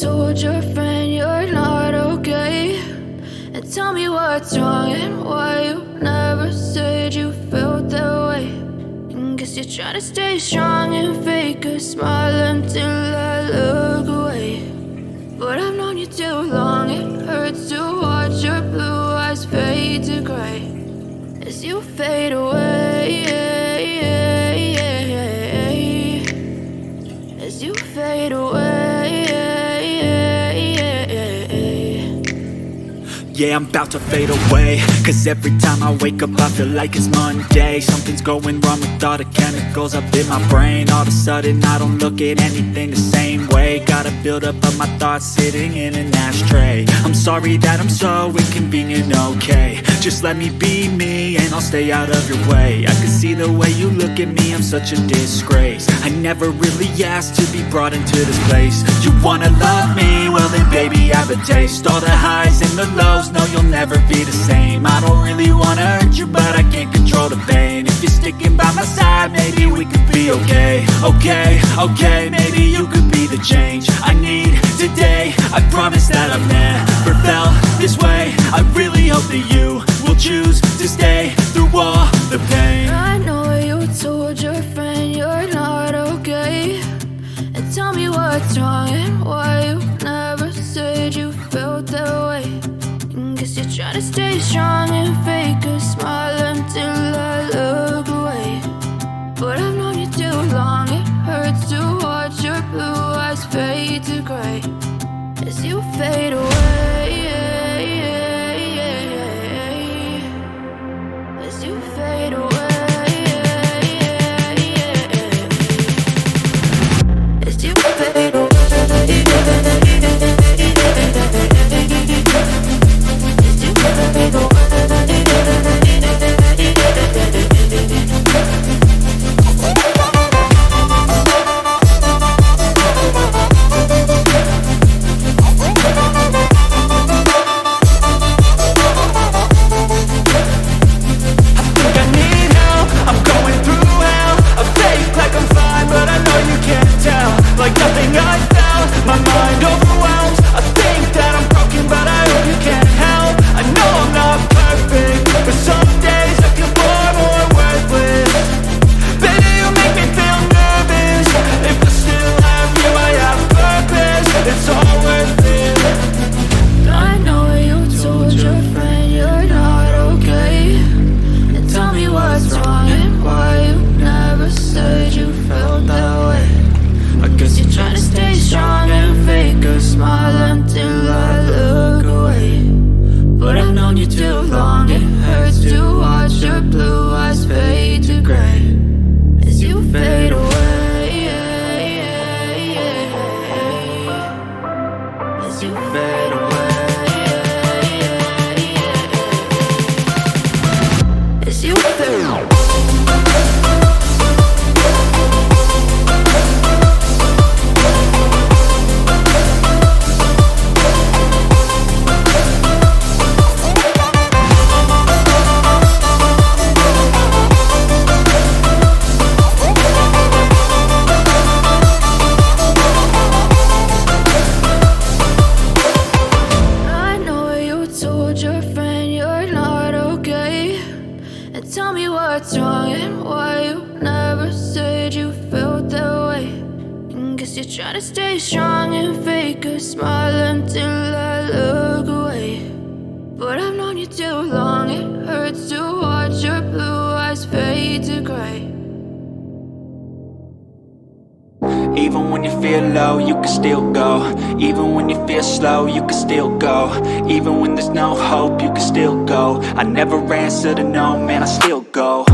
told your friend you're not okay? And tell me what's wrong and why you never said you felt that way. And guess you're trying to stay strong and fake a smile until I look away. But I've known you too long, it hurts to watch your blue eyes fade to gray as you fade away, as you fade away. Yeah, I'm about to fade away, cause every time I wake up I feel like it's Monday. Something's going wrong with all the chemicals up in my brain. All of a sudden I don't look at anything the same way. Gotta build up of my thoughts sitting in an ashtray. I'm sorry that I'm so inconvenient, okay? Just let me be me and I'll stay out of your way. I can see the way you look at me, I'm such a disgrace. I never really asked to be brought into this place. You wanna love me? Well then baby I have a taste. All the highs and the lows, no you'll never be the same. I don't really wanna hurt you but I can't control the pain. If you're sticking by my side maybe we could be okay. Okay, maybe you could be the change I need today. I promise that I've never felt this way. I really hope that you will choose to stay through all the pain. I know you told your friend you're not okay. And tell me what's wrong and why you never said you felt that way. And guess you're trying to stay strong and fake a smile until I look away. But I've known you too long, it hurts to watch your blue eyes fade to gray as you fade away, as you fade away, as you fade away. Like nothing I felt, my mind overwhelms. I think that I'm broken, but I hope you can't help. I know I'm not perfect, but some days I feel far more worthless. Baby, you make me feel nervous. If I still have you, I have purpose. It's all worth it. I know you told your friend you're not okay. And tell me what's wrong and why you never said you felt that way. I guess you're trying to stay strong and fake a smile until I look away. But I've known you too long, it hurts to watch your blue eyes fade to gray as you fade away, as you fade away, as you fade away. Tell me what's wrong and why you never said you felt that way. And guess you're trying to stay strong and fake a smile until I look away. But I've known you too long, it hurts to watch your blue eyes fade to gray. Even when you feel low, you can still go. Even when you feel slow, you can still go. Even when there's no hope, you can still go. I never answer to no, man, I still go.